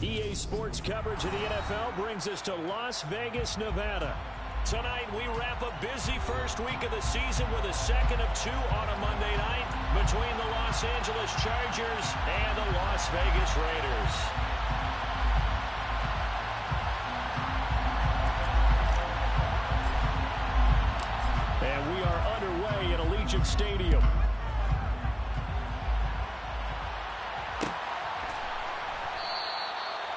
EA Sports coverage of the NFL brings us to Las Vegas, Nevada. Tonight, we wrap a busy first week of the season with a second of two on a Monday night between the Los Angeles Chargers and the Las Vegas Raiders. And we are underway at Allegiant Stadium.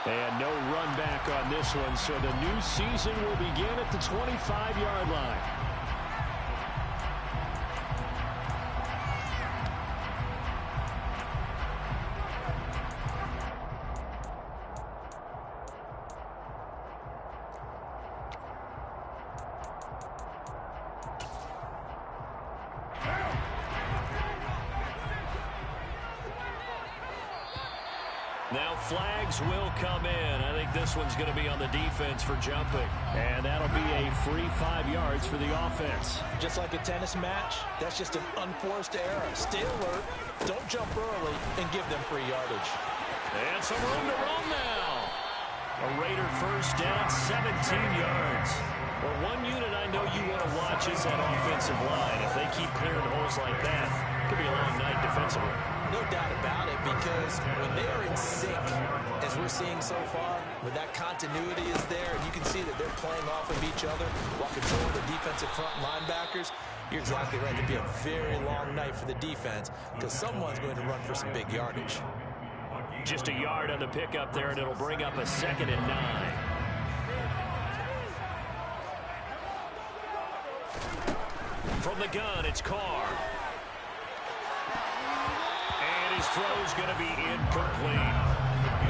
And no run back on this one, so the new season will begin at the 25-yard line. Now flags will come in. I think this one's going to be on the defense for jumping. And that'll be a free 5 yards for the offense. Just like a tennis match, that's just an unforced error. Stay alert, don't jump early, and give them free yardage. And some room to roam now. A Raider first down, 17 yards. Well, one unit I know you want to watch is that offensive line. If they keep clearing holes like that, it could be a long night defensively. No doubt about it, because when they are in sync, as we're seeing so far, when that continuity is there, and you can see that they're playing off of each other while controlling the defensive front linebackers, you're exactly right. It'll be a very long night for the defense because someone's going to run for some big yardage. Just a yard on the pickup there, and it'll bring up a 2nd and 9. From the gun, it's Carr. And his throw's going to be incomplete.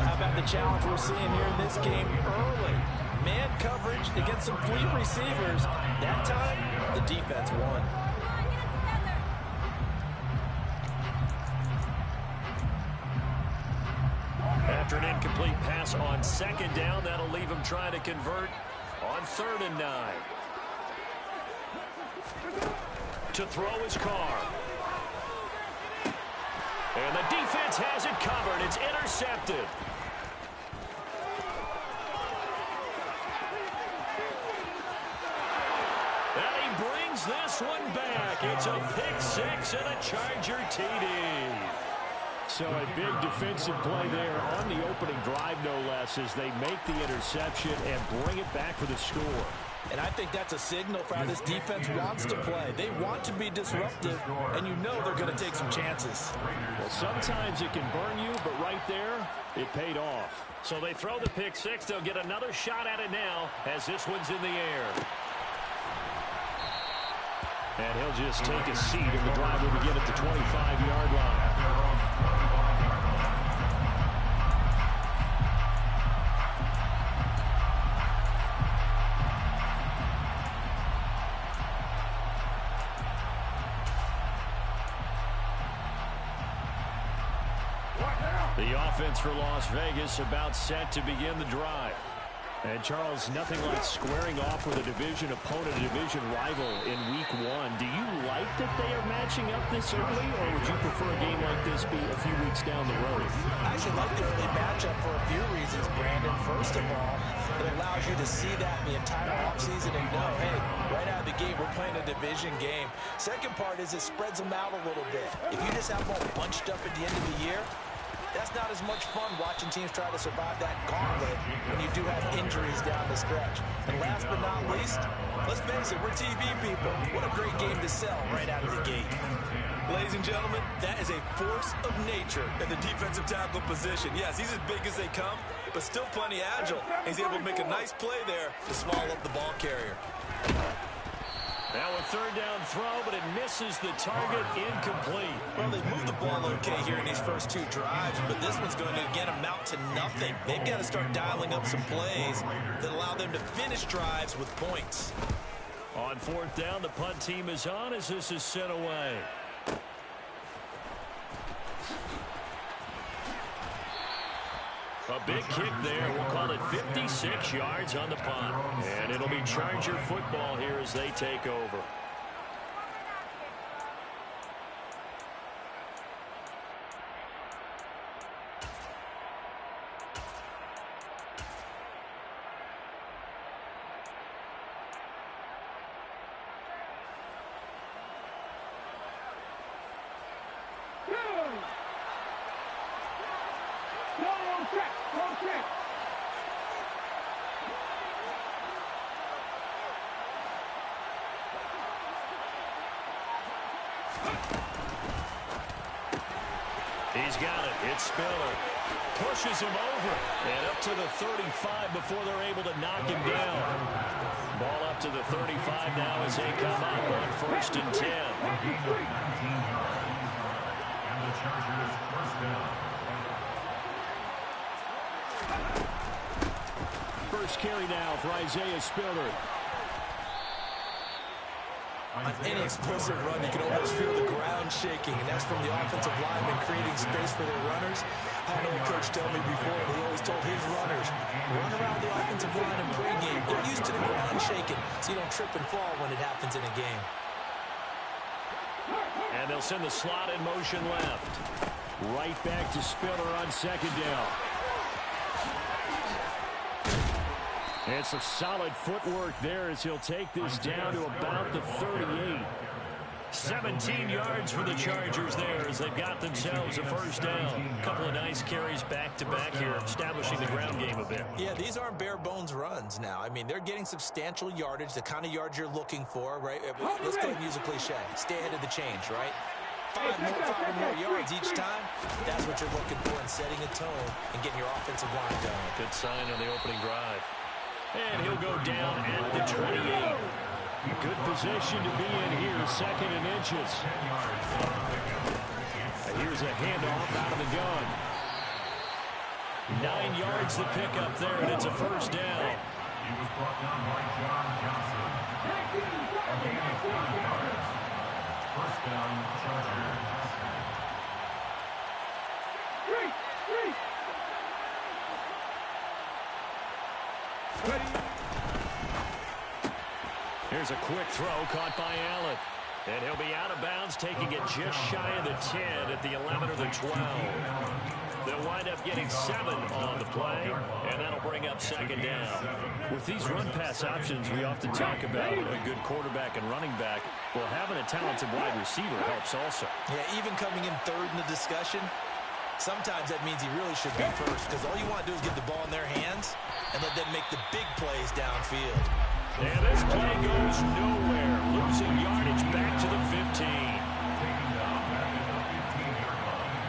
How about the challenge we're seeing here in this game early? Man coverage against some fleet receivers. That time, the defense won. After an incomplete pass on 2nd down, that'll leave him trying to convert on 3rd and 9. To throw his Carr. And the defense has it covered. It's intercepted. And he brings this one back. It's a pick 6 and a Charger TD. So a big defensive play there on the opening drive, no less, as they make the interception and bring it back for the score. And I think that's a signal for how this defense wants to play. They want to be disruptive, and you know they're going to take some chances. Well, sometimes it can burn you, but right there, it paid off. So they throw the pick 6. They'll get another shot at it now as this one's in the air. And he'll just take a seat, and the drive will begin at the 25-yard line. The offense for Las Vegas about set to begin the drive. And, Charles, nothing like squaring off with a division opponent, a division rival in Week 1. Do you like that they are matching up this early, or would you prefer a game like this be a few weeks down the road? I actually like the early matchup for a few reasons, Brandon. First of all, it allows you to see that the entire offseason and know, hey, right out of the gate, we're playing a division game. Second part is it spreads them out a little bit. If you just have them all bunched up at the end of the year, that's not as much fun watching teams try to survive that gauntlet when you do have injuries down the stretch. And last but not least, let's face it, we're TV people. What a great game to sell right out of the gate. Ladies and gentlemen, that is a force of nature in the defensive tackle position. Yes, he's as big as they come, but still plenty agile. He's able to make a nice play there to swallow up the ball carrier. Now a 3rd down throw, but it misses the target, incomplete. Well, they've moved the ball okay here in these first 2 drives, but this one's going to, again, amount to nothing. They've got to start dialing up some plays that allow them to finish drives with points. On 4th down, the punt team is on as this is sent away. A big kick there. We'll call it 56 yards on the punt. And it'll be Charger football here as they take over. He's got it. It's Spiller. Pushes him over. And up to the 35 before they're able to knock him down. Ball up to the 35 now as they come up on 1st and 10. And the Chargers first down. First carry now for Isaiah Spiller. On any explosive run, you can almost feel the ground shaking, and that's from the offensive linemen creating space for their runners. I know a coach told me before, he always told his runners, run around the offensive line in pregame. They're used to the ground shaking, so you don't trip and fall when it happens in a game. And they'll send the slot in motion left. Right back to Spiller on 2nd down. It's a solid footwork there as he'll take this down to about the 38. 17 yards for the Chargers there as they've got themselves a first down. A couple of nice carries back-to-back here, establishing the ground game a bit. Yeah, these aren't bare-bones runs now. I mean, they're getting substantial yardage, the kind of yards you're looking for, right? Let's go ahead and use a cliche. Stay ahead of the change, right? Five or more yards each time. That's what you're looking for in setting a tone and getting your offensive line going. Good sign on the opening drive. And he'll go down at the 28. Good position to be in here, 2nd and inches. Here's a handoff out of the gun. 9 yards to pick up there, and it's a first down. He was brought down by John Johnson. A gain of 5 yards. First down, Chargers. Here's a quick throw caught by Allen. And he'll be out of bounds, taking it just shy of the 10 at the 11 or the 12. They'll wind up getting 7 on the play, and that'll bring up 2nd down. With these run-pass options, we often talk about a good quarterback and running back. Well, having a talented wide receiver helps also. Yeah, even coming in 3rd in the discussion, sometimes that means he really should be first, because all you want to do is get the ball in their hands and let them make the big plays downfield. And this play goes nowhere, losing yardage back to the 15. Taken down back at the 15-yard line.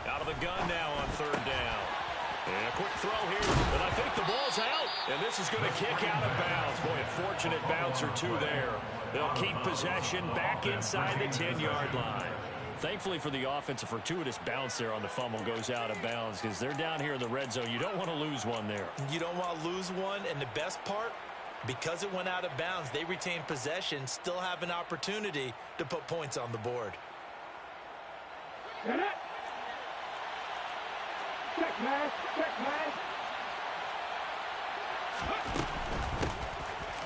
Out of the gun now on 3rd down. And a quick throw here, and I think the ball's out. And this is going to kick out of bounds. Boy, a fortunate bounce or two there. They'll keep possession back inside the 10-yard line. Thankfully for the offense, a fortuitous bounce there on the fumble goes out of bounds because they're down here in the red zone. You don't want to lose one there. You don't want to lose one, and the best part, because it went out of bounds, they retain possession, still have an opportunity to put points on the board. Check, man.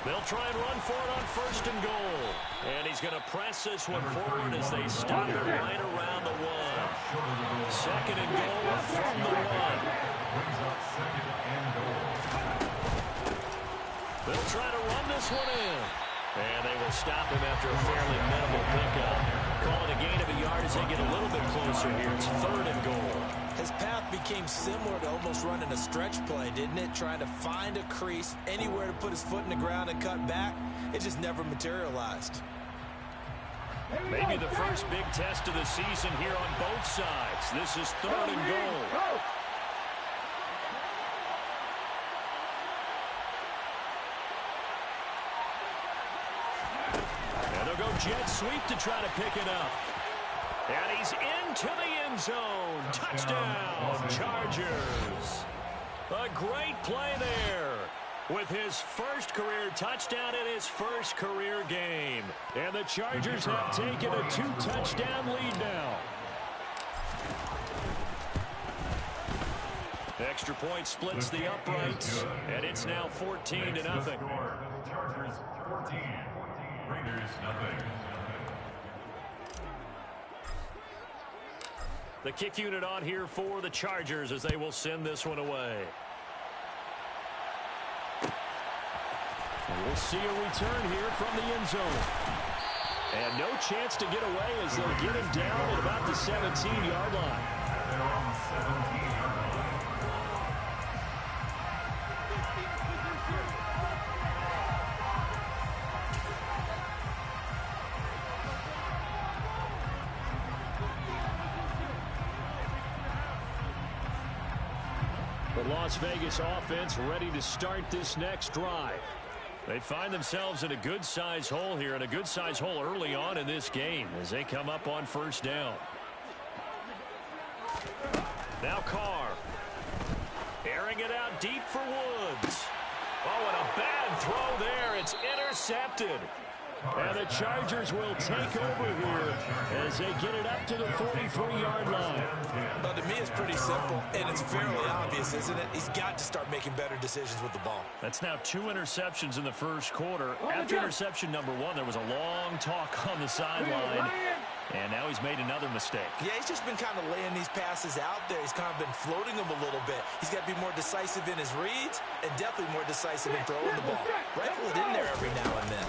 They'll try and run for it on 1st and goal. And he's going to press this one forward as they stop it right around the 1. 2nd and goal from the 1. Brings up 2nd and goal. They'll try to run this one in. And they will stop him after a fairly minimal pickup. Call it a gain of a yard as they get a little bit closer here. It's 3rd and goal. His path became similar to almost running a stretch play, didn't it? Trying to find a crease, anywhere to put his foot in the ground and cut back. It just never materialized. Maybe the first big test of the season here on both sides. This is 3rd and goal. And they'll go jet sweep to try to pick it up. And he's into the end zone. Touchdown, Chargers. A great play there with his first career touchdown in his first career game. And the Chargers have taken a 2-touchdown lead now. Extra point splits the uprights, and it's now 14-0. Chargers 14, Raiders nothing. The kick unit on here for the Chargers as they will send this one away. And we'll see a return here from the end zone. And no chance to get away as they'll get him down at about the 17-yard line. They're on the 17-yard line. The Las Vegas offense ready to start this next drive. They find themselves in a good-sized hole here, and a good-sized hole early on in this game as they come up on first down. Now Carr. Airing it out deep for Woods. Oh, and a bad throw there. It's intercepted. And the Chargers will take over here as they get it up to the 43-yard line. Well, to me, it's pretty simple, and it's fairly obvious, isn't it? He's got to start making better decisions with the ball. That's now 2 interceptions in the first quarter. After interception number 1, there was a long talk on the sideline, and now he's made another mistake. Yeah, he's just been kind of laying these passes out there. He's kind of been floating them a little bit. He's got to be more decisive in his reads and definitely more decisive in throwing the ball. Rifle it in there every now and then.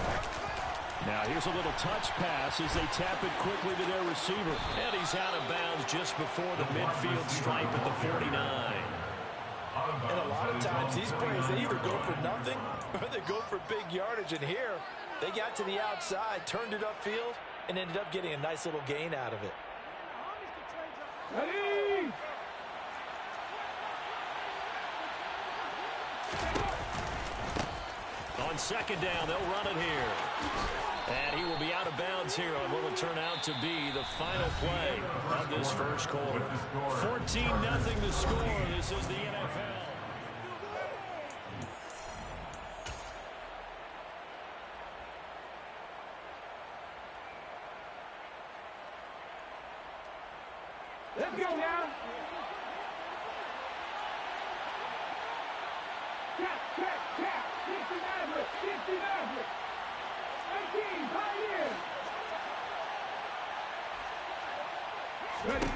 Now here's a little touch pass as they tap it quickly to their receiver. And he's out of bounds just before the midfield stripe at the 49. And a lot of times these plays, they either go for nothing or they go for big yardage. And here, they got to the outside, turned it upfield, and ended up getting a nice little gain out of it. Ready? On second down, they'll run it here. And he will be out of bounds here on what will turn out to be the final play of this first quarter. 14-0 the score. This is the NFL. Let's go now. Tap. 59. 18, Pioneer. Ready.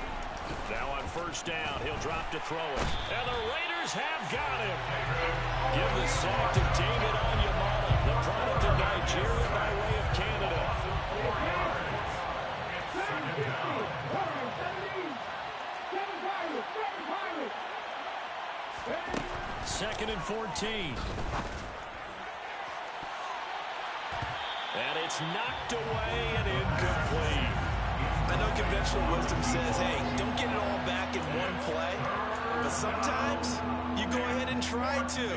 Now on first down, he'll drop to throw it. And the Raiders have got him. Give the sack to David Onyemata, the product of Nigeria by way of Canada. 2nd and 14. And it's knocked away and incomplete. I know conventional wisdom says, hey, don't get it all back in one play. But sometimes you go ahead and try to.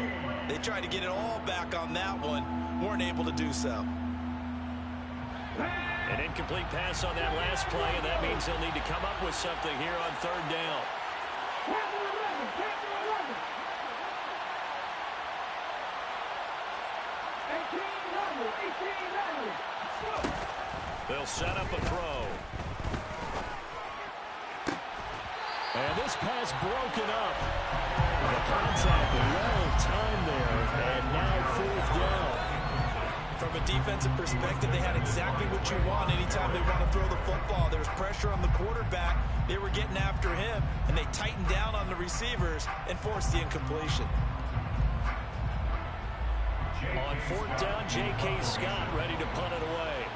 They tried to get it all back on that one. Weren't able to do so. An incomplete pass on that last play, and that means they'll need to come up with something here on third down. They'll set up a throw. And this pass broken up. The contact well timed there, and now fourth down. From a defensive perspective, they had exactly what you want anytime they want to throw the football. There was pressure on the quarterback. They were getting after him, and they tightened down on the receivers and forced the incompletion. On fourth down, J.K. Scott ready to punt it away.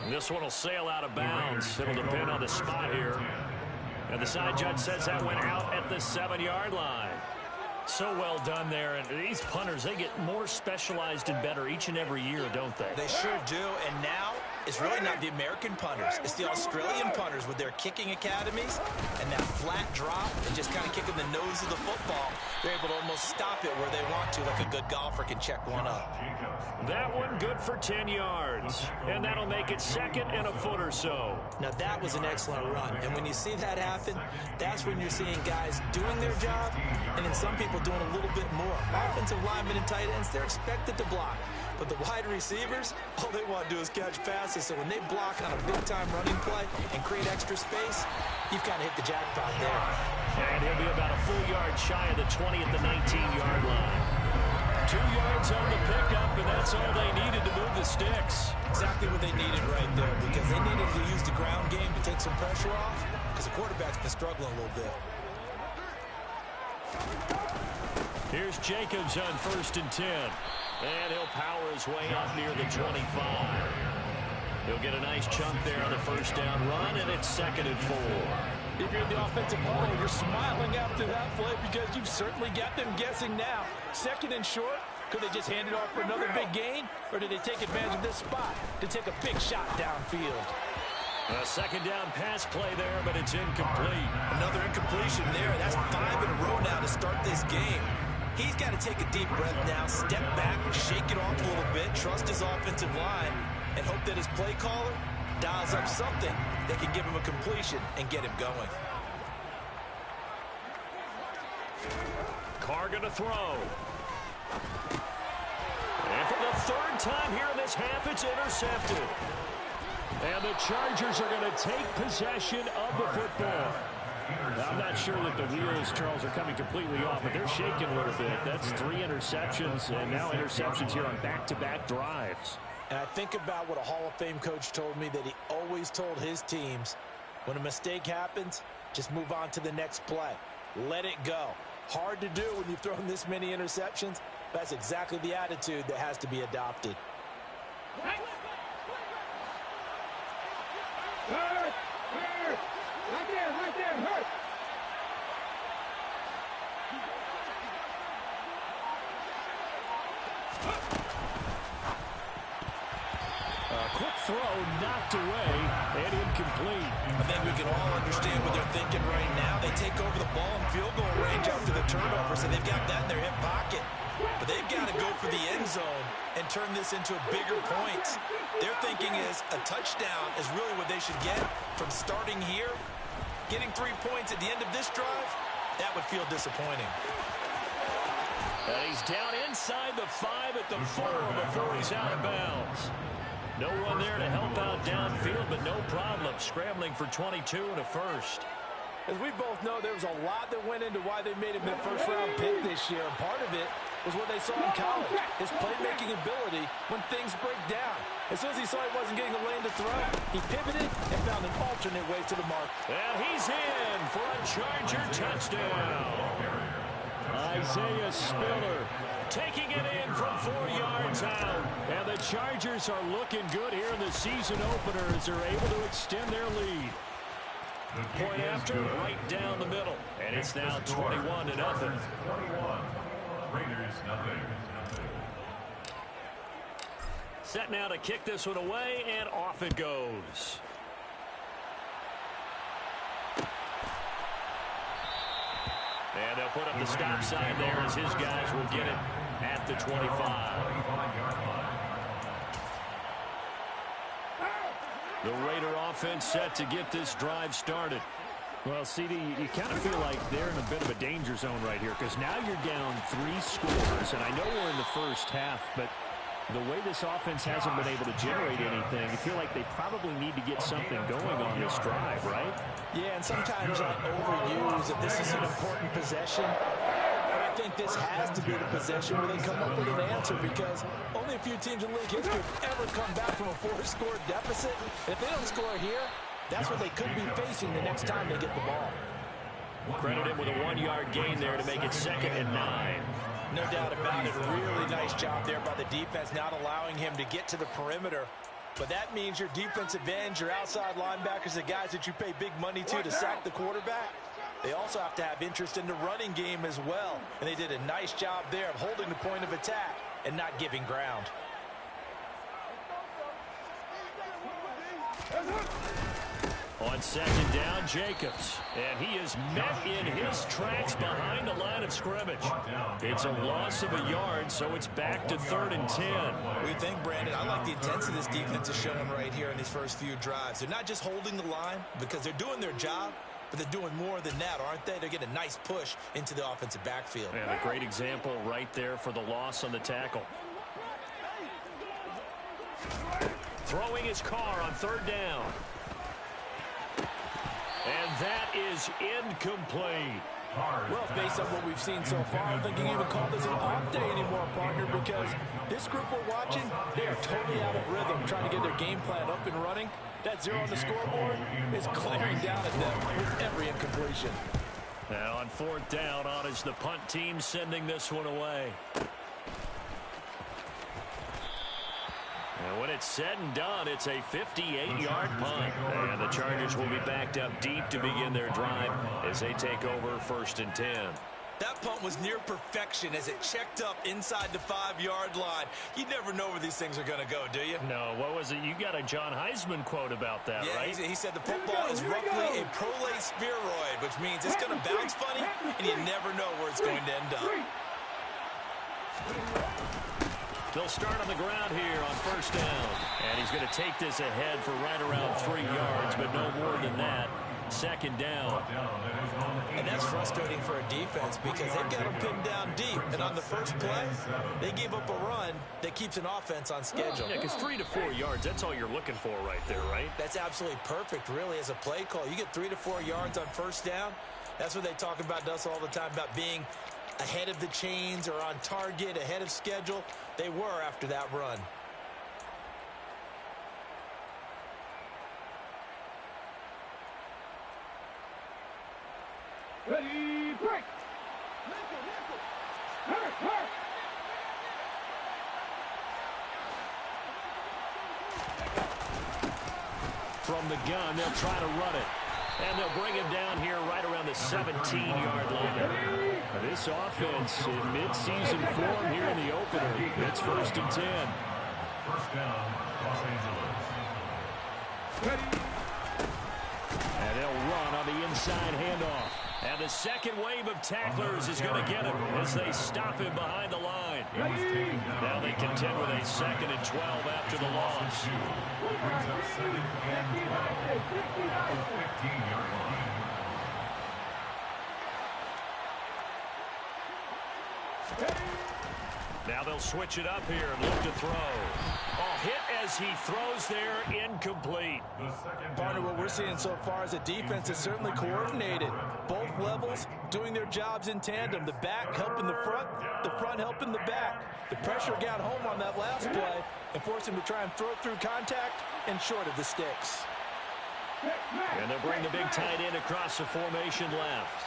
This one will sail out of bounds. It'll depend on the spot here. And the side judge says that went out at the 7-yard line. So well done there. And these punters, they get more specialized and better each and every year, don't they? They sure do. And now it's really not the American punters. It's the Australian punters with their kicking academies and that flat drop and just kind of kicking the nose of the football. They're able to almost stop it where they want to, like a good golfer can check one up. That one good for 10 yards. And that'll make it second and a foot or so. Now that was an excellent run. And when you see that happen, that's when you're seeing guys doing their job and then some people doing a little bit more. Offensive linemen and tight ends, they're expected to block. But the wide receivers, all they want to do is catch passes. So when they block on a big-time running play and create extra space, you've kind of hit the jackpot there. And he'll be about a full yard shy of the 20 at the 19-yard line. 2 yards on the pickup, and that's all they needed to move the sticks. Exactly what they needed right there, because they needed to use the ground game to take some pressure off, because the quarterback's been struggling a little bit. Here's Jacobs on 1st and 10. And he'll power his way up near the 25. He'll get a nice chunk there on the first down run, and it's 2nd and 4. If you're in the offensive huddle, you're smiling after that play because you've certainly got them guessing now. 2nd and short. Could they just hand it off for another big gain? Or did they take advantage of this spot to take a big shot downfield? A 2nd down pass play there, but it's incomplete. Another incompletion there. That's 5 in a row now to start this game. He's got to take a deep breath now, step back, shake it off a little bit, trust his offensive line, and hope that his play caller dials up something that can give him a completion and get him going. Carr going to throw. And for the 3rd time here in this half, it's intercepted. And the Chargers are going to take possession of the football. I'm not sure that the wheels, Charles, are coming completely off, but they're shaking a little bit. That's 3 interceptions, and now interceptions here on back-to-back drives. And I think about what a Hall of Fame coach told me, that he always told his teams, when a mistake happens, just move on to the next play. Let it go. Hard to do when you've thrown this many interceptions. That's exactly the attitude that has to be adopted. Hurt! Hurt! Right there, hurt! Quick throw knocked away and incomplete. I think we can all understand what they're thinking right now. They take over the ball in field goal range after the turnover, so they've got that in their hip pocket. But they've got to go for the end zone and turn this into a bigger point. Their thinking is a touchdown is really what they should get from starting here. Getting 3 points at the end of this drive, that would feel disappointing. And he's down inside the 5 at the 4 before he's out of bounds. No one there to help out downfield, but no problem. Scrambling for 22 and a first. As we both know, there was a lot that went into why they made him their first-round pick this year. And part of it was what they saw in college, his playmaking ability when things break down. As soon as he saw he wasn't getting a lane to throw, he pivoted and found an alternate way to the mark. And he's in for a Charger touchdown. Isaiah Spiller taking it in from 4 yards out. And the Chargers are looking good here in the season opener as they're able to extend their lead. Point after, right down the middle. And it's now 21-0. 21. Raiders, nothing. Set now to kick this one away, and off it goes. And they'll put up the stop sign there as his guys will get it at the 25. The Raider offense set to get this drive started. Well, CD, you kind of feel like they're in a bit of a danger zone right here because now you're down 3 scores, and I know we're in the first half, but the way this offense hasn't been able to generate anything, you feel like they probably need to get something going on this drive, right? Yeah, and sometimes I overuse that this is an important possession. But I think this has to be the possession where they come up with an answer, because only a few teams in league history have ever come back from a 4-score deficit. If they don't score here, that's what they could be facing the next time they get the ball. Credit him with a 1-yard gain there to make it 2nd and 9. No doubt about it. Really nice job there by the defense, not allowing him to get to the perimeter. But that means your defensive ends, your outside linebackers, the guys that you pay big money to sack the quarterback, they also have to have interest in the running game as well. And they did a nice job there of holding the point of attack and not giving ground. On 2nd down, Jacobs. And he is met in his tracks behind the line of scrimmage. It's a loss of a yard, so it's back to 3rd and 10. What do you think, Brandon? I like the intensity this defense is showing right here in these first few drives. They're not just holding the line because they're doing their job, but they're doing more than that, aren't they? They're getting a nice push into the offensive backfield. And a great example right there for the loss on the tackle. Throwing his car on third down. And that is incomplete. Well, based on what we've seen so far, I don't think you can even call this an off day anymore, partner, because this group we're watching, they are totally out of rhythm, trying to get their game plan up and running. That 0 on the scoreboard is glaring down at them with every incompletion. Now on fourth down, on is the punt team sending this one away. And when it's said and done, it's a 58-yard punt. And the Chargers will be backed up deep to begin their drive as they take over 1st and 10. That punt was near perfection as it checked up inside the 5-yard line. You never know where these things are going to go, do you? No, what was it? You got a John Heisman quote about that, yeah, right? He said the football is roughly a prolate spheroid, which means it's going to bounce funny, and you never know where it's going to end up. They'll start on the ground here on 1st down. And he's going to take this ahead for right around 3 yards, but no more than that. 2nd down. And that's frustrating for a defense because they've got them pinned down deep. And on the first play, they give up a run that keeps an offense on schedule. Yeah, because 3 to 4 yards, that's all you're looking for right there, right? That's absolutely perfect, really, as a play call. You get 3 to 4 yards on 1st down. That's what they talk about to us all the time, about being ahead of the chains or on target, ahead of schedule. They were after that run. Ready, break! Hurt! From the gun, they'll try to run it. And they'll bring him down here right around the 17-yard line. This offense in mid-season form here in the opener. It's 1st and 10. 1st down, Los Angeles. Ready! And they'll run on the inside handoff. And the second wave of tacklers is going to get him as they stop him behind the line. Now they contend with a 2nd and 12 after the loss. Brings up 2nd and 12. 15-yard line. Now they'll switch it up here and look to throw. Oh, hit as he throws there, incomplete. Partner, what we're seeing so far is a defense that's certainly coordinated. Both levels doing their jobs in tandem. The back helping the front helping the back. The pressure got home on that last play and forced him to try and throw through contact and short of the sticks. And they'll bring the big tight end across the formation left.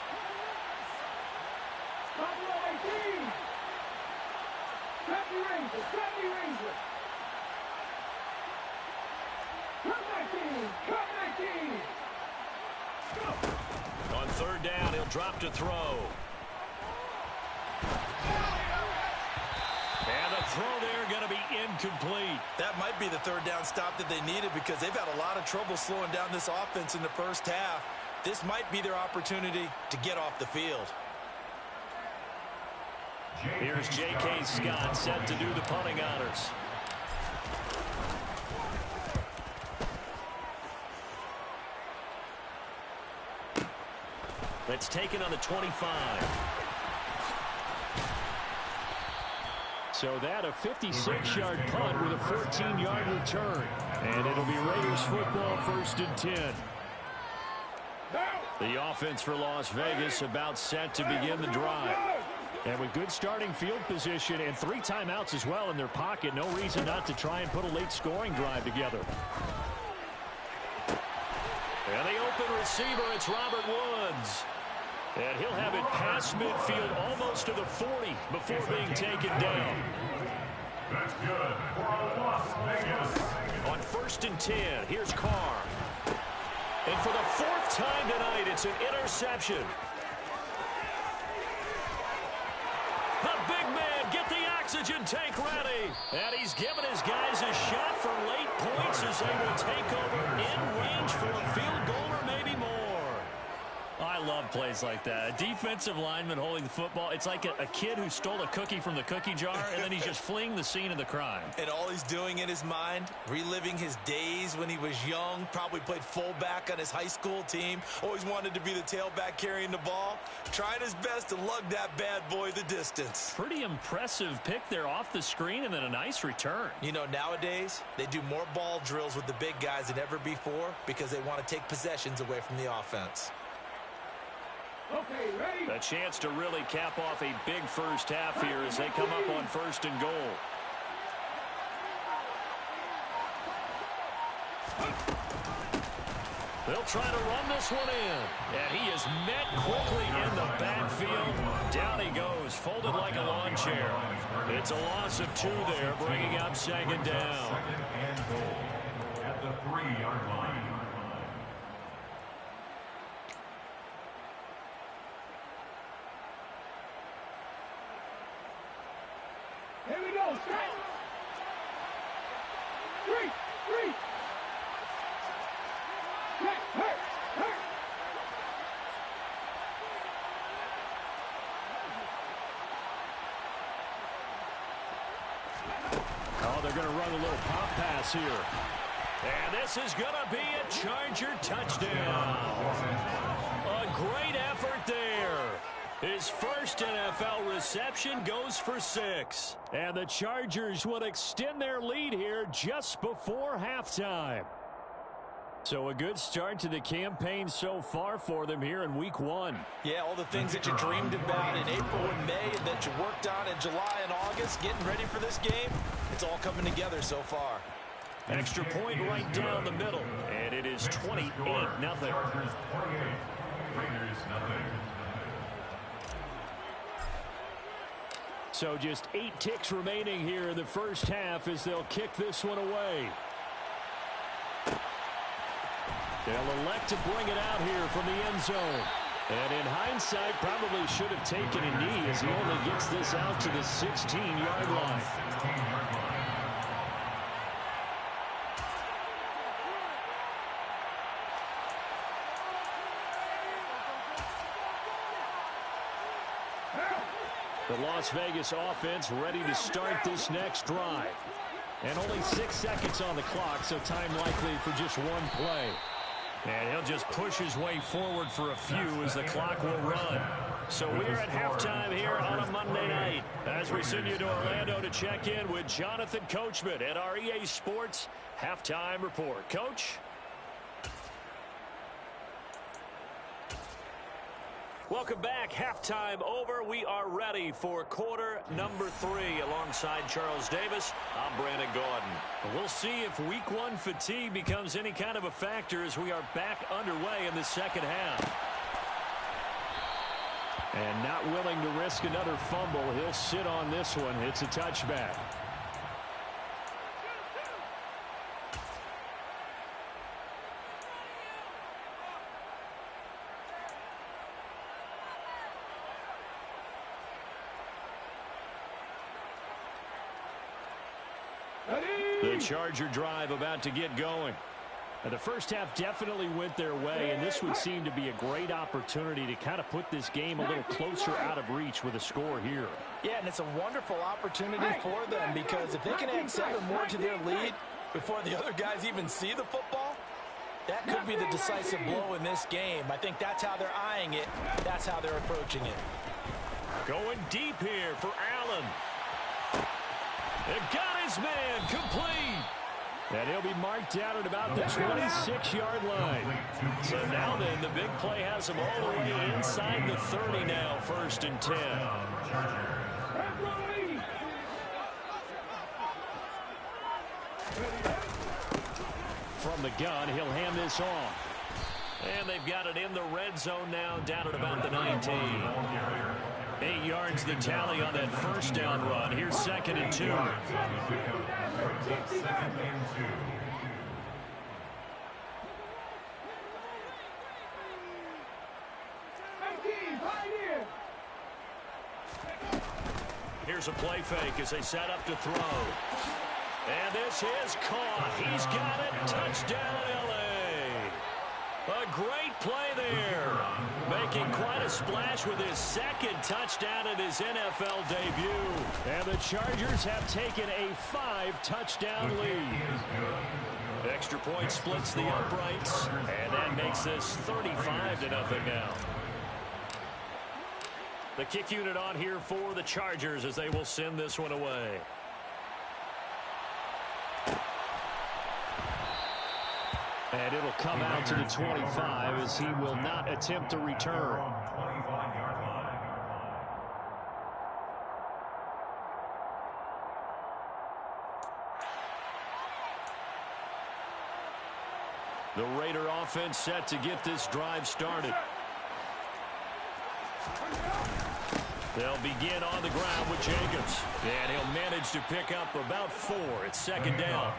On 3rd down, he'll drop to throw. And the throw there going to be incomplete. That might be the 3rd down stop that they needed because they've had a lot of trouble slowing down this offense in the first half. This might be their opportunity to get off the field. Here's J.K. Scott set to do the punting honors. It's taken on the 25. So that a 56-yard punt with a 14-yard return. And it'll be Raiders football 1st and 10. The offense for Las Vegas about set to begin the drive. And with good starting field position and 3 timeouts as well in their pocket, no reason not to try and put a late scoring drive together. And the open receiver, it's Robert Woods. And he'll have it past midfield almost to the 40 before being taken down. That's good for Las Vegas. On 1st and 10, here's Carr. And for the 4th time tonight, it's an interception. The big man, get the oxygen tank ready. And he's giving his guys a shot for late points as they will take over in range for a field goal or maybe more. I love love plays like that. A defensive lineman holding the football. It's like a kid who stole a cookie from the cookie jar, and then he's just fleeing the scene of the crime. And all he's doing in his mind, reliving his days when he was young, probably played fullback on his high school team, always wanted to be the tailback carrying the ball, trying his best to lug that bad boy the distance. Pretty impressive pick there off the screen, and then a nice return. You know, nowadays, they do more ball drills with the big guys than ever before because they want to take possessions away from the offense. Okay, ready? A chance to really cap off a big first half here as they come up on 1st and goal. They'll try to run this one in. And he is met quickly in the backfield. Down he goes, folded like a lawn chair. It's a loss of 2 there, bringing up 2nd down. 2nd and goal at the 3-yard line. Here we go, straight. 3. Hurt. Oh, they're going to run a little pop pass here. And this is going to be a Charger touchdown. A great effort there. His first NFL reception goes for 6. And the Chargers will extend their lead here just before halftime. So a good start to the campaign so far for them here in week 1. Yeah, all the things that you dreamed about in April and May and that you worked on in July and August, getting ready for this game, it's all coming together so far. Extra point right down the middle. And it is 28-0. Chargers 28, Raiders 0. So just 8 ticks remaining here in the first half as they'll kick this one away. They'll elect to bring it out here from the end zone. And in hindsight, probably should have taken a knee as he only gets this out to the 16-yard line. 16-yard line. The Las Vegas offense ready to start this next drive. And only 6 seconds on the clock, so time likely for just one play. And he'll just push his way forward for a few as the clock will run. So we're at halftime here on a Monday night as we send you to Orlando to check in with Jonathan Coachman at our EA Sports Halftime Report. Coach? Welcome back. Halftime over. We are ready for quarter number 3 alongside Charles Davis. I'm Brandon Gaudin. We'll see if week 1 fatigue becomes any kind of a factor as we are back underway in the second half. And not willing to risk another fumble. He'll sit on this one. It's a touchback. The Charger drive about to get going. Now, the first half definitely went their way, and this would seem to be a great opportunity to kind of put this game a little closer out of reach with a score here. Yeah, and it's a wonderful opportunity for them because if they can add 7 more to their lead before the other guys even see the football, that could be the decisive blow in this game. I think that's how they're eyeing it. That's how they're approaching it. Going deep here for Allen. They've got his man complete. And he'll be marked down at about the 26-yard line. So now then, the big play has him all the way inside the 30 now, 1st and 10. From the gun, he'll hand this off. And they've got it in the red zone now, down at about the 19. 8 yards the tally on that first down run. Here's 2nd and 2. 2nd and 2. Here's a play fake as they set up to throw. And this is caught. He's got it. Touchdown, L.A. A great play there. Making quite a splash with his second touchdown in his NFL debut. And the Chargers have taken a 5-touchdown lead. Extra point splits the uprights, and that makes this 35-0 now. The kick unit on here for the Chargers as they will send this one away. And it'll come out to the 25 as he will not attempt to return. The Raider offense set to get this drive started. They'll begin on the ground with Jacobs. And he'll manage to pick up about 4. It's second down.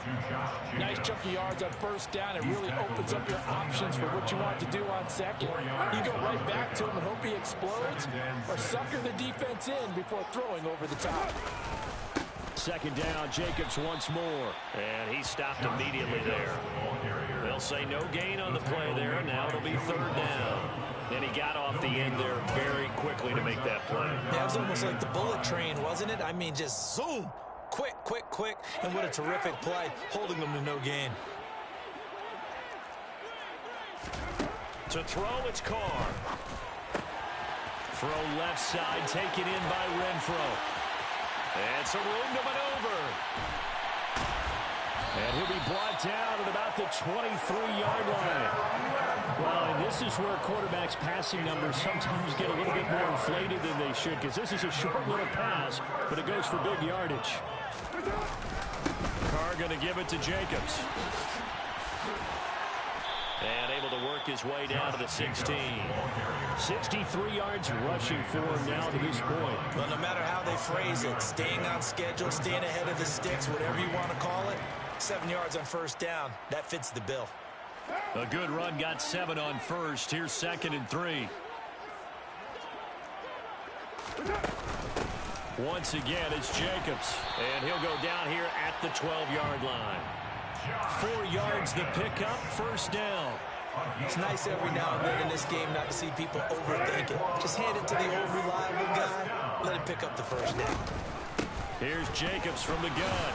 Nice chunky yards on first down. It really opens up your options for what you want to do on second. You go right back to him and hope he explodes, or sucker the defense in before throwing over the top. Second down, Jacobs once more. And he stopped immediately there. They'll say no gain on the play there. Now it'll be third down. And he got off the end there very quickly to make that play. Yeah, it was almost like the bullet train, wasn't it? I mean, just zoom. Quick, quick, quick. And what a terrific play, holding them to no gain. To throw, it's Carr. Throw left side, taken in by Renfro. And some room to maneuver. And he'll be brought down at about the 23-yard line. Well, and this is where quarterbacks' passing numbers sometimes get a little bit more inflated than they should, because this is a short little pass, but it goes for big yardage. Carr going to give it to Jacobs. And able to work his way down to the 16. 63 yards rushing for him now to this point. Well, no matter how they phrase it, staying on schedule, staying ahead of the sticks, whatever you want to call it, 7 yards on first down. That fits the bill. A good run, got 7 on first. Here's 2nd and 3. Once again, it's Jacobs. And he'll go down here at the 12-yard line. 4 yards the pickup, first down. It's nice every now and then in this game not to see people overthink it. Just hand it to the old reliable guy. Let him pick up the first down. Here's Jacobs from the gun.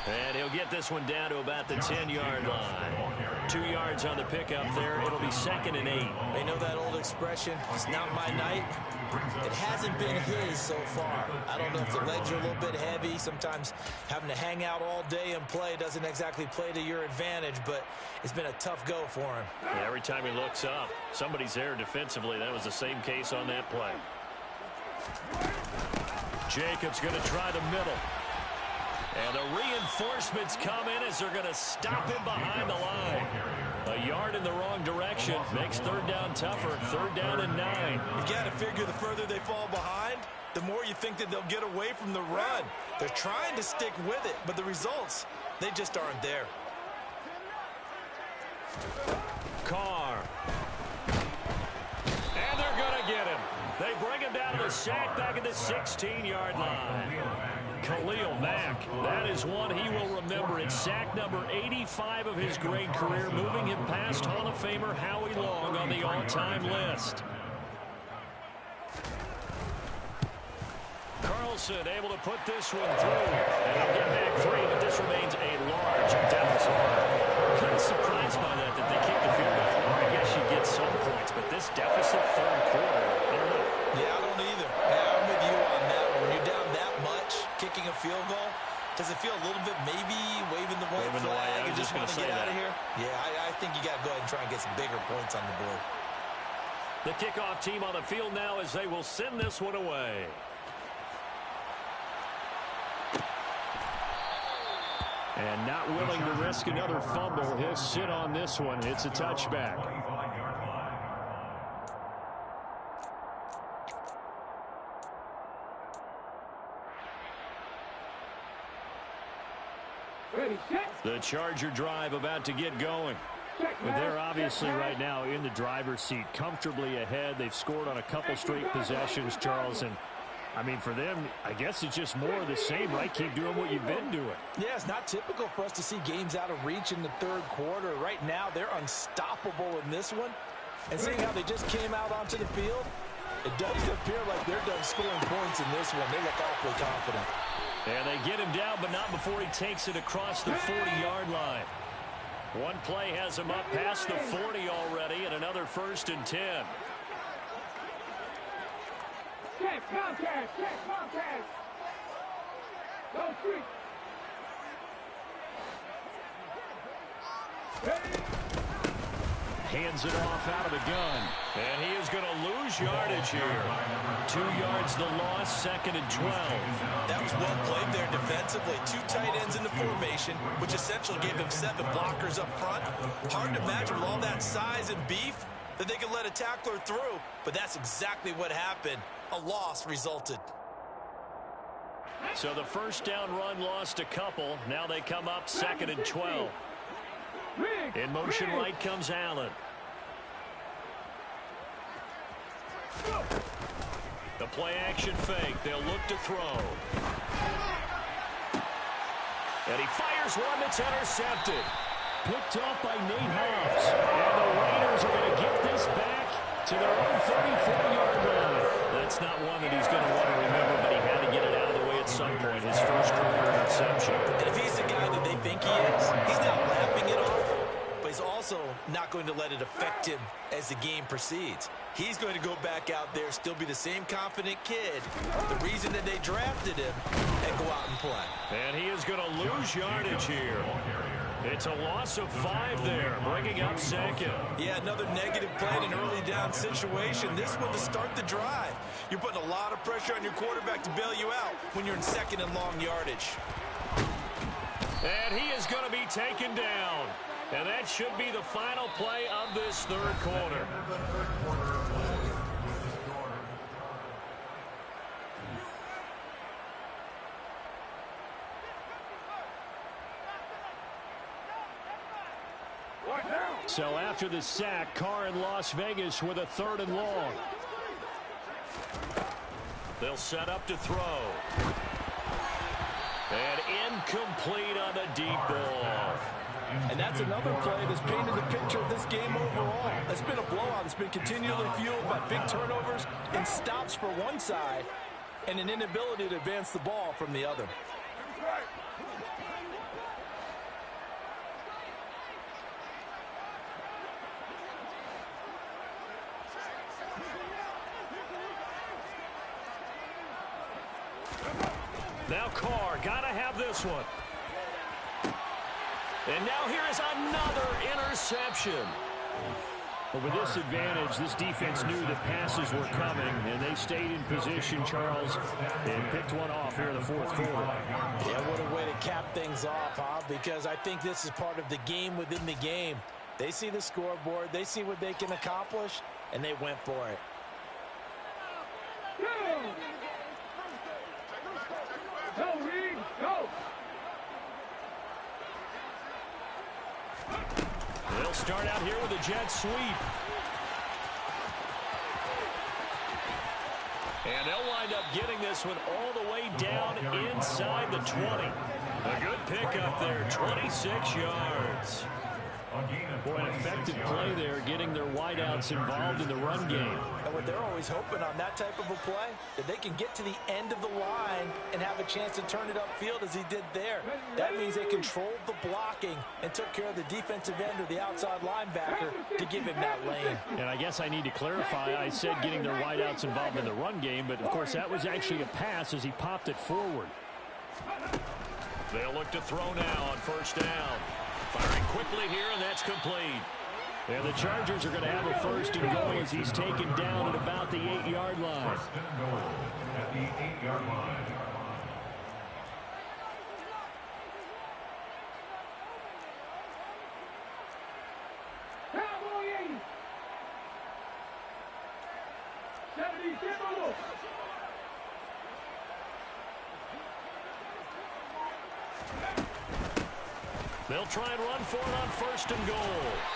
And he'll get this one down to about the 10-yard line. 2 yards on the pickup there. It'll be 2nd and 8. They know that old expression, it's not my night. It hasn't been his so far. I don't know if the legs are a little bit heavy. Sometimes having to hang out all day and play doesn't exactly play to your advantage, but it's been a tough go for him. Yeah, every time he looks up, somebody's there defensively. That was the same case on that play. Jacobs going to try the middle. And the reinforcements come in as they're going to stop him behind the line. A yard in the wrong direction makes third down tougher. 3rd down and 9. You've got to figure the further they fall behind, the more you think that they'll get away from the run. They're trying to stick with it, but the results, they just aren't there. Carr. And they're going to get him. They bring him down to the sack back at the 16-yard line. Khalil Mack, that is one he will remember. It's sack number 85 of his great career, moving him past Hall of Famer Howie Long on the all-time list. Carlson able to put this one through. And they'll get back 3, but this remains a large deficit. Kind of surprised by that they kicked the field goal. I guess you get some points, but this deficit 3rd quarter, I don't know. Yeah, I don't either. Yeah, I'm with you on that. When you're down that much, kicking a field goal, does it feel a little bit maybe waving the white flag and just want to get out of here? Yeah, I think you got to go ahead and try and get some bigger points on the board. The kickoff team on the field now as they will send this one away. And not willing to risk another fumble. He'll sit on this one. It's a touchback. The Charger drive about to get going. But they're obviously right now in the driver's seat, comfortably ahead. They've scored on a couple straight possessions, Charles, and I mean, for them, I guess it's just more of the same, right? Keep doing what you've been doing. Yeah, it's not typical for us to see games out of reach in the third quarter. Right now, they're unstoppable in this one. And seeing how they just came out onto the field, it does appear like they're done scoring points in this one. They look awfully confident. And they get him down, but not before he takes it across the 40-yard line. One play has him up past the 40 already, and another 1st and 10. Check contact, check contact. Go street. Hands it off out of the gun. And he is going to lose yardage here. 2 yards the loss, 2nd and 12. That was well played there defensively. 2 tight ends in the formation, which essentially gave them 7 blockers up front. Hard to imagine with all that size and beef that they could let a tackler through, but that's exactly what happened. A loss resulted. So the first down run lost a couple. Now they come up 2nd and 12. In motion right comes Allen. The play action fake. They'll look to throw. And he fires one that's intercepted. Picked off by Nate Hobbs. And the Raiders are going to get this back to their own 34-yard line. That's not one that he's going to want to remember, but he had to get it out of the way at some point. His first career interception. And if he's the guy that they think he is, he's not laughing it off, but he's also not going to let it affect him as the game proceeds. He's going to go back out there, still be the same confident kid, the reason that they drafted him, and go out and play. And he is going to lose yardage here. It's a loss of 5 there, bringing up 2nd. Yeah, another negative play in an early down situation. This one to start the drive. You're putting a lot of pressure on your quarterback to bail you out when you're in 2nd and long yardage. And he is going to be taken down. And that should be the final play of this third quarter. So after the sack, Carr in Las Vegas with a 3rd and long. They'll set up to throw. And incomplete on the deep ball. And that's another play that's painted the picture of this game overall. It's been a blowout. It's been continually fueled by big turnovers and stops for one side and an inability to advance the ball from the other. Now Carr, gotta have this one. And now here is another interception. But with this advantage, this defense knew that passes were coming, and they stayed in position, Charles, and picked one off here in the 4th quarter. Yeah, what a way to cap things off, huh? Because I think this is part of the game within the game. They see the scoreboard, they see what they can accomplish, and they went for it. Go, Reed, go! They'll start out here with a jet sweep. And they'll wind up getting this one all the way down inside the 20. A good pickup there, 26 yards. Boy, an effective play there, getting their wideouts involved in the run game. And what they're always hoping on that type of a play, that they can get to the end of the line and have a chance to turn it upfield as he did there. That means they controlled the blocking and took care of the defensive end or the outside linebacker to give him that lane. And I guess I need to clarify, I said getting their wideouts involved in the run game, but of course that was actually a pass as he popped it forward. They'll look to throw now on 1st down. Firing quickly here, and that's complete. And the Chargers are going to have a 1st and goal as he's taken down at about the 8-yard line. 1st and goal at the 8-yard line. Cowboy 80! 77! They'll try and run for it on 1st and goal.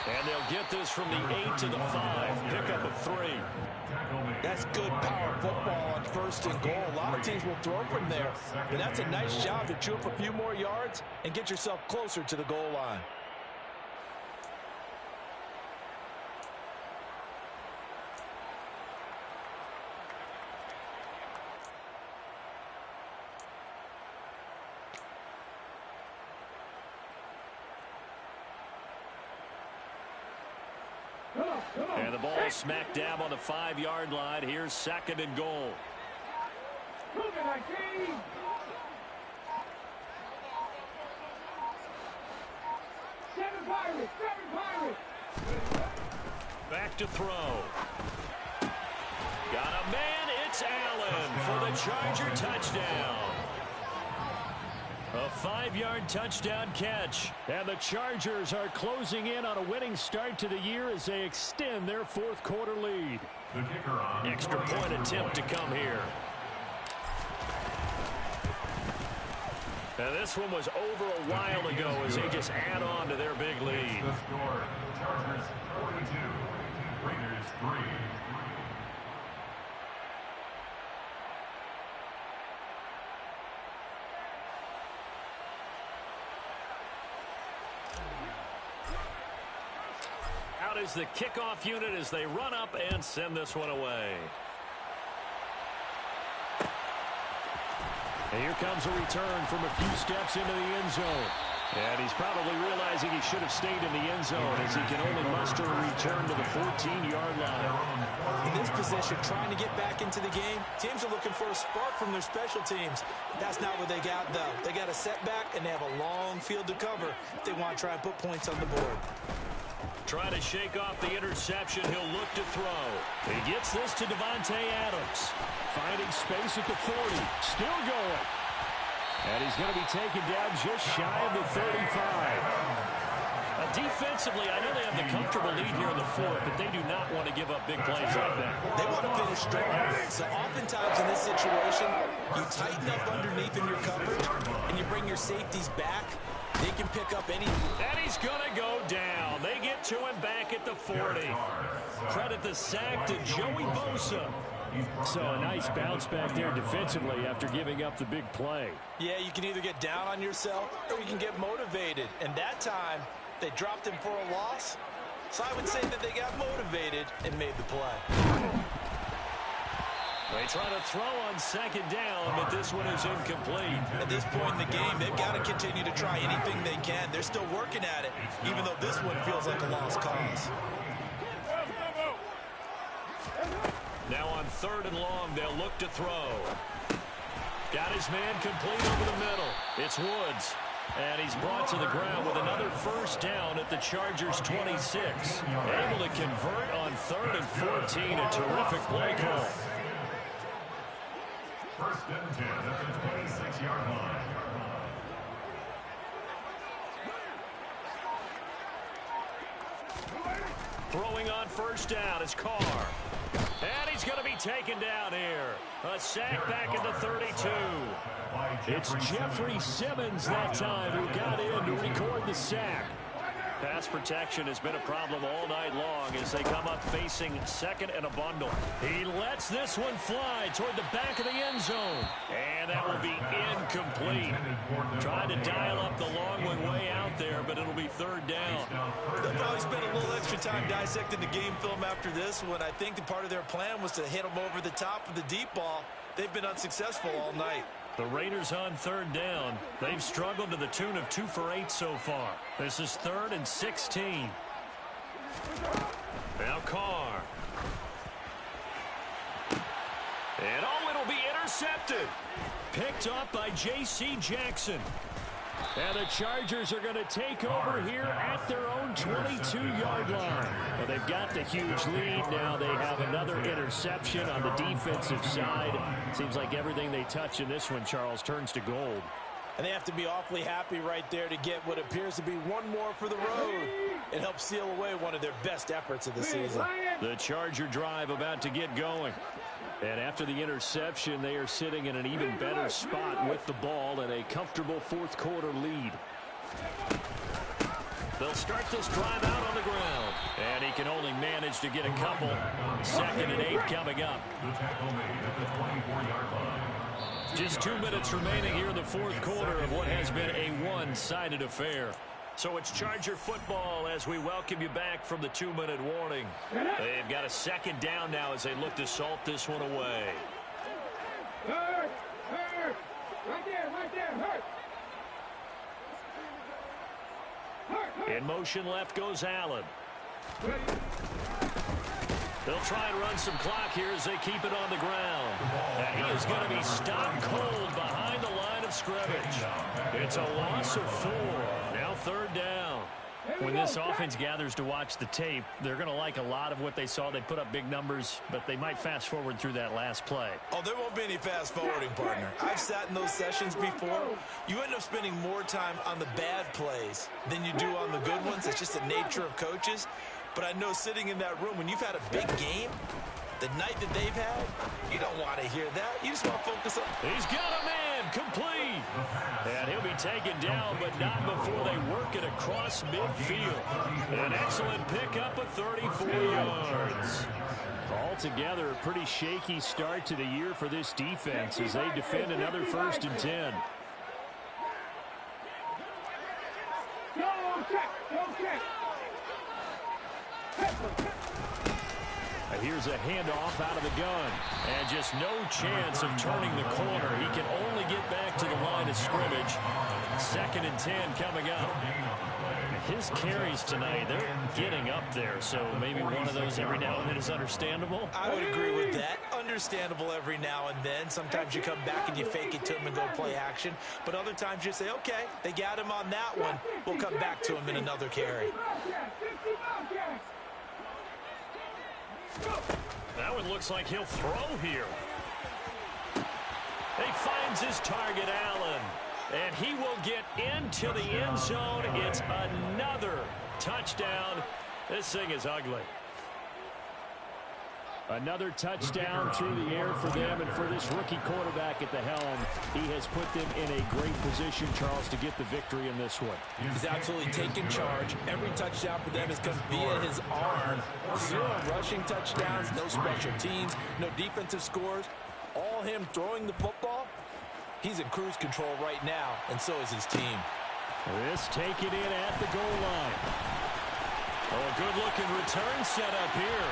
And they'll get this from the 8 to the 5. Pickup of 3. That's good power football on 1st and goal. A lot of teams will throw from there. But that's a nice job to chew up a few more yards and get yourself closer to the goal line. And the ball smack dab on the 5-yard line. Here's 2nd and goal. Back to throw. Got a man. It's Allen for the Charger touchdown. A 5-yard touchdown catch. And the Chargers are closing in on a winning start to the year as they extend their 4th quarter lead. Extra point attempt to come here. And this one was over a while ago as they just add on to their big lead. Chargers 42, Raiders 3. Out is the kickoff unit as they run up and send this one away. And here comes a return from a few steps into the end zone. And he's probably realizing he should have stayed in the end zone as he can only muster a return to the 14-yard line. In this position, trying to get back into the game, teams are looking for a spark from their special teams. That's not what they got, though. They got a setback, and they have a long field to cover if they want to try and put points on the board. Trying to shake off the interception. He'll look to throw. He gets this to Devontae Adams. Finding space at the 40. Still going. And he's going to be taken down just shy of the 35. Defensively, I know they have the comfortable lead here in the 4th, but they do not want to give up big plays like that. They want to finish strong. So oftentimes in this situation, you tighten up underneath in your coverage, and you bring your safeties back. They can pick up any. And he's going to go down. They get to him back at the 40. Credit the sack to Joey Bosa. So a nice bounce back there defensively after giving up the big play. Yeah, you can either get down on yourself or you can get motivated. And that time, they dropped him for a loss. So I would say that they got motivated and made the play. They try to throw on 2nd down, but this one is incomplete. At this point in the game, they've got to continue to try anything they can. They're still working at it, even though this one feels like a lost cause. Now on 3rd and long, they'll look to throw. Got his man complete over the middle. It's Woods. And he's brought to the ground with another 1st down at the Chargers' 26. Able to convert on 3rd and 14. A terrific play call. 1st and 10 at the 26-yard line. Throwing on 1st down is Carr. And he's going to be taken down here. A sack back at the 32. It's Jeffrey Simmons that time who got in to record the sack. Pass protection has been a problem all night long as they come up facing 2nd and a bundle. He lets this one fly toward the back of the end zone. And that will be incomplete. Trying to dial up the long one way out there, but it'll be 3rd down. They'll probably spend a little extra time dissecting the game film after this one. I think the part of their plan was to hit them over the top of the deep ball. They've been unsuccessful all night. The Raiders on 3rd down. They've struggled to the tune of 2 for 8 so far. This is 3rd and 16. Now Carr. And it'll be intercepted. Picked up by J.C. Jackson. And the Chargers are going to take over here at their own 22-yard line. Well, they've got the huge lead. Now they have another interception on the defensive side. Seems like everything they touch in this one, Charles, turns to gold. And they have to be awfully happy right there to get what appears to be one more for the road. It helps seal away one of their best efforts of the season. The Charger drive about to get going. And after the interception, they are sitting in an even better spot with the ball and a comfortable 4th quarter lead. They'll start this drive out on the ground. And he can only manage to get a couple. 2nd and 8 coming up. The tackle made at the 24-yard line. Just 2 minutes remaining here in the 4th quarter of what has been a one-sided affair. So it's Charger football as we welcome you back from the 2-minute warning. They've got a 2nd down now as they look to salt this one away. Hurt! Hurt! Right there, hurt! In motion left goes Allen. They'll try and run some clock here as they keep it on the ground. And he is going to be stopped cold behind the line of scrimmage. It's a loss of 4. Now 3rd down. When this offense gathers to watch the tape, they're going to like a lot of what they saw. They put up big numbers, but they might fast forward through that last play. Oh, there won't be any fast forwarding, partner. I've sat in those sessions before. You end up spending more time on the bad plays than you do on the good ones. It's just the nature of coaches. But I know sitting in that room, when you've had a big game, the night that they've had, you don't want to hear that. You just want to focus on. He's got a man complete. And he'll be taken down, but not before they work it across midfield. An excellent pickup of 34 yards. Altogether, a pretty shaky start to the year for this defense as they defend another 1st and 10. And here's a handoff out of the gun. And just no chance of turning the corner. He can only get back to the line of scrimmage. 2nd and 10 coming up. His carries tonight, they're getting up there. So maybe one of those every now and then is understandable. I would agree with that. Understandable every now and then. Sometimes you come back and you fake it to him and go play action. But other times you say, okay, they got him on that one. We'll come back to him in another carry. That one looks like he'll throw here. He finds his target, Allen. And he will get into the end zone. It's another touchdown. This thing is ugly. Another touchdown through the air for them, and for this rookie quarterback at the helm, he has put them in a great position, Charles, to get the victory in this one. He's absolutely taken charge. Every touchdown for them has come via his arm. 0 rushing touchdowns, no special teams, no defensive scores. All him throwing the football. He's in cruise control right now, and so is his team. This taken in at the goal line. Oh, a good-looking return set up here.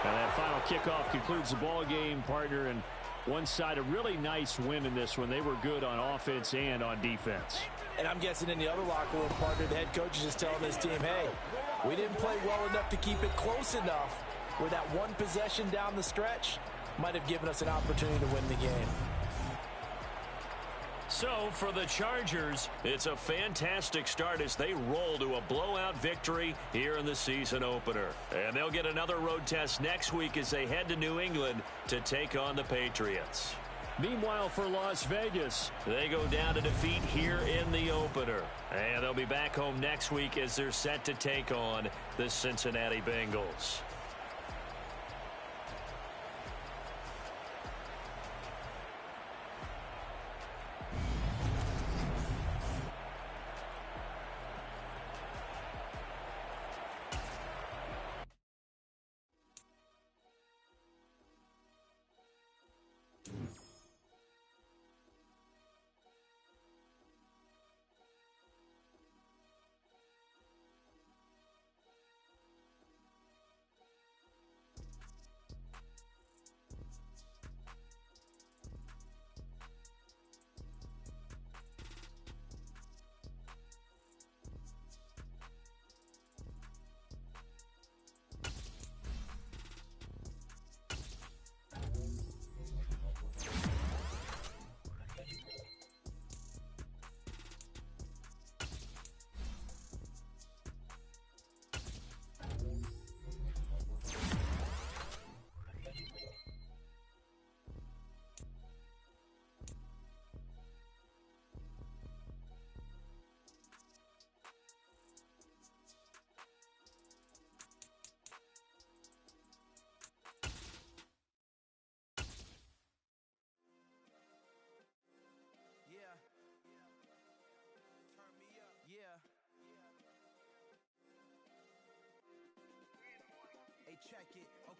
And that final kickoff concludes the ball game, partner, and one side a really nice win in this one. They were good on offense and on defense. And I'm guessing in the other locker room, partner, the head coach is just telling his team, hey, we didn't play well enough to keep it close enough where that one possession down the stretch might have given us an opportunity to win the game. So, for the Chargers, it's a fantastic start as they roll to a blowout victory here in the season opener. And they'll get another road test next week as they head to New England to take on the Patriots. Meanwhile, for Las Vegas, they go down to defeat here in the opener. And they'll be back home next week as they're set to take on the Cincinnati Bengals. check it. Okay.